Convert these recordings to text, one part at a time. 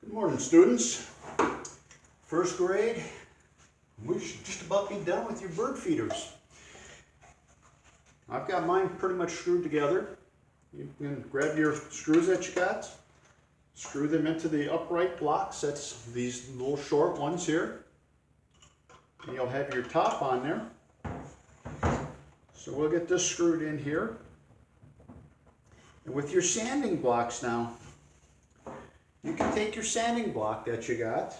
Good morning, students. First grade, we should just about be done with your bird feeders. I've got mine pretty much screwed together. You can grab your screws that you got, screw them into the upright blocks. That's these little short ones here. And you'll have your top on there. So we'll get this screwed in here. And with your sanding blocks now, you can take your sanding block that you got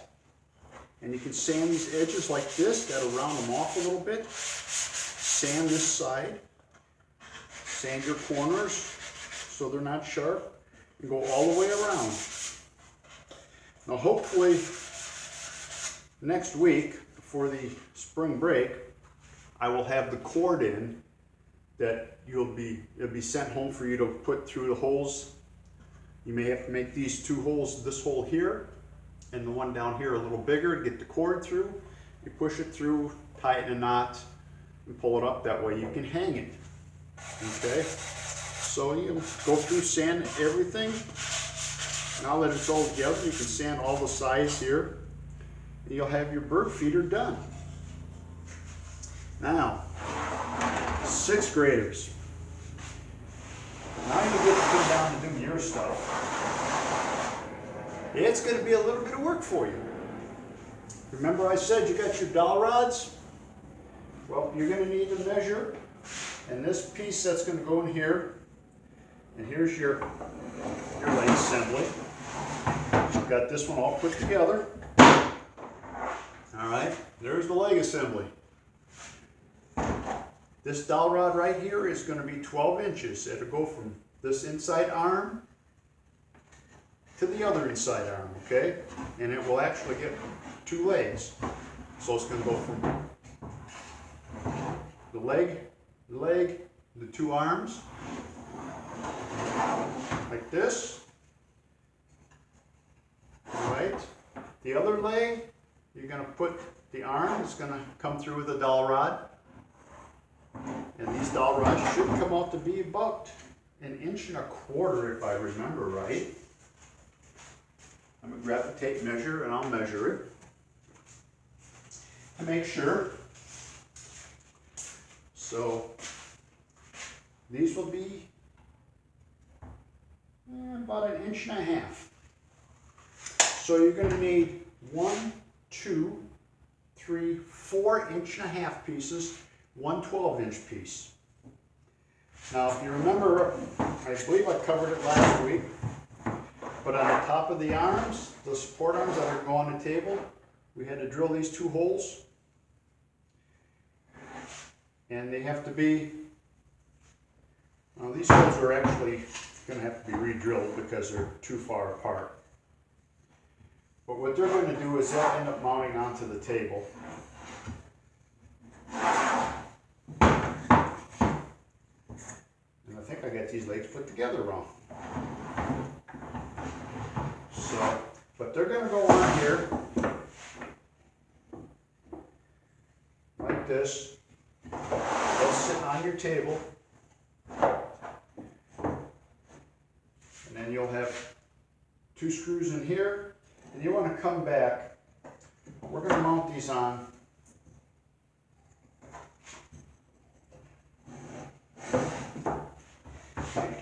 and you can sand these edges like this. That'll round them off a little bit. Sand this side. Sand your corners so they're not sharp. And go all the way around. Now hopefully next week before the spring break, I will have the cord in that it'll be sent home for you to put through the holes. You may have to make these two holes, this hole here and the one down here, a little bigger to get the cord through. You push it through, tie it in a knot, and pull it up. That way you can hang it. Okay? So you go through, sand everything. Now that it's all together, you can sand all the sides here, and you'll have your bird feeder done. Now, sixth graders. Now you get to come down and do your stuff. It's going to be a little bit of work for you. Remember I said you got your dowel rods? Well, you're going to need to measure. And this piece that's going to go in here, and here's your leg assembly. You've got this one all put together. All right, there's the leg assembly. This dowel rod right here is going to be 12 inches. It'll go from this inside arm to the other inside arm, okay? And it will actually get two legs. So it's going to go from the leg, the two arms, like this. All right. The other leg, you're going to put the arm, it's going to come through with a dowel rod. And these dowel rods should come out to be about 1.25 inches if I remember right. I'm going to grab the tape measure and I'll measure it to make sure. So these will be about 1.5 inches. So you're going to need 1, 2, 3, 4 1.5 inch pieces. 1 12-inch piece. Now, if you remember, I believe I covered it last week, but on the top of the arms, the support arms that are go on the table, we had to drill these two holes, and they have to be, well, these holes are actually going to have to be re-drilled because they're too far apart. But what they're going to do is they'll end up mounting onto the table. I think I got these legs put together wrong. So, but they're going to go on here like this. They'll sit on your table, and then you'll have two screws in here, and you want to come back. We're going to mount these on.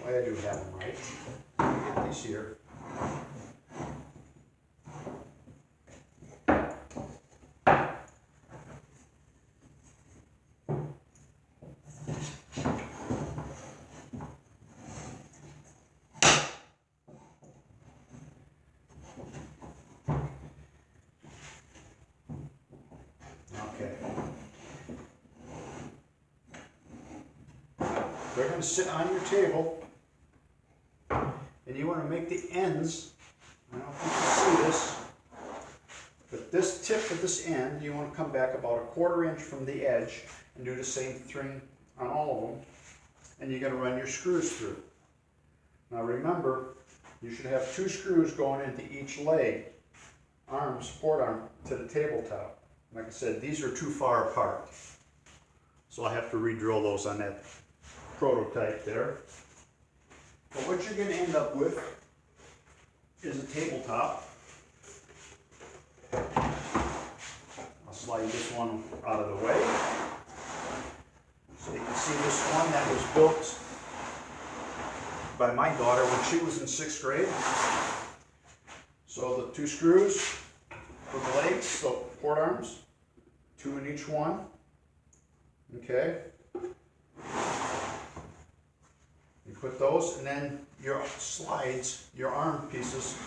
I do have them right. Let me get these here. Okay. They're going to sit on your table. And you want to make the ends, I don't know if you can see this, but this tip of this end, you want to come back about 1/4 inch from the edge and do the same thing on all of them. And you're going to run your screws through. Now remember, you should have 2 screws going into each leg, arm, support arm, to the tabletop. Like I said, these are too far apart. So I have to re-drill those on that prototype there. But what you're going to end up with is a tabletop slide this one out of the way. So you can see this one that was built by my daughter when she was in 6th grade. So the 2 screws for the legs, so port arms, 2 in each one. Okay. You put those, and then your slides, your arm pieces.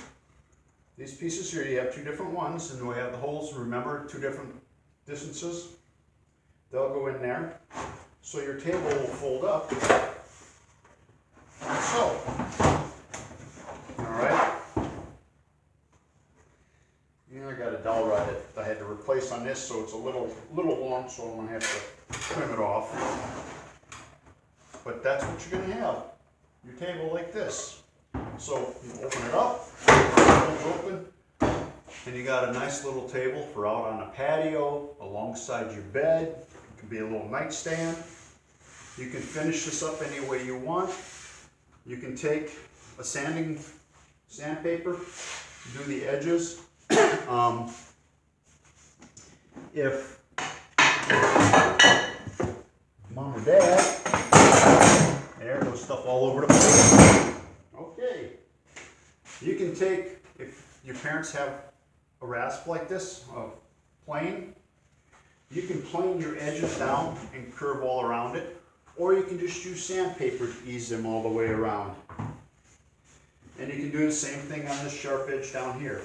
These pieces here, you have 2 different ones, and we have the holes, remember, 2 different distances. They'll go in there. So your table will fold up, like so. Alright. I got a dowel rod that I had to replace on this, so it's a little long, so I'm going to have to trim it off. But that's what you're going to have. Your table like this. So you open it up, it's open, and you got a nice little table for out on a patio, alongside your bed. It can be a little nightstand. You can finish this up any way you want. You can take a sandpaper, do the edges. If mom or dad, there goes stuff all over the place. Okay. You can take, if your parents have a rasp like this, a plane, you can plane your edges down and curve all around it, or you can just use sandpaper to ease them all the way around. And you can do the same thing on this sharp edge down here.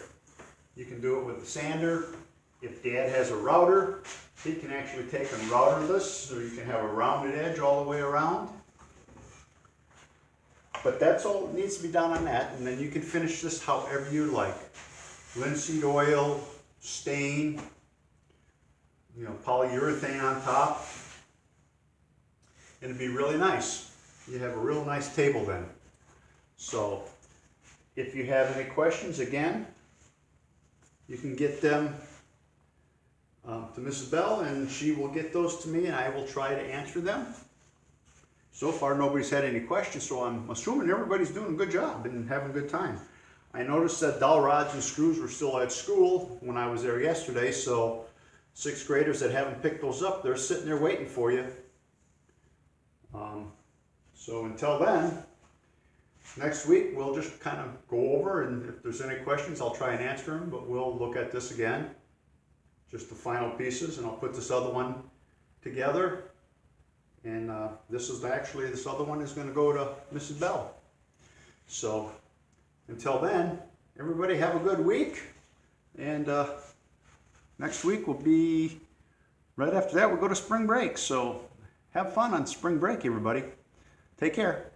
You can do it with a sander. If Dad has a router, he can actually take and router this, so you can have a rounded edge all the way around. But that's all that needs to be done on that, and then you can finish this however you like. Linseed oil, stain, polyurethane on top. And it'd be really nice. You have a real nice table then. So, if you have any questions, again, you can get them to Mrs. Bell, and she will get those to me, and I will try to answer them. So far, nobody's had any questions, so I'm assuming everybody's doing a good job and having a good time. I noticed that dowel rods and screws were still at school when I was there yesterday, so 6th graders that haven't picked those up, they're sitting there waiting for you. So until then, next week we'll just kind of go over, and if there's any questions, I'll try and answer them, but we'll look at this again. Just the final pieces, and I'll put this other one together. And this other one is going to go to Mrs. Bell. So until then, everybody have a good week. And next week will be, right after that, we'll go to spring break. So have fun on spring break, everybody. Take care.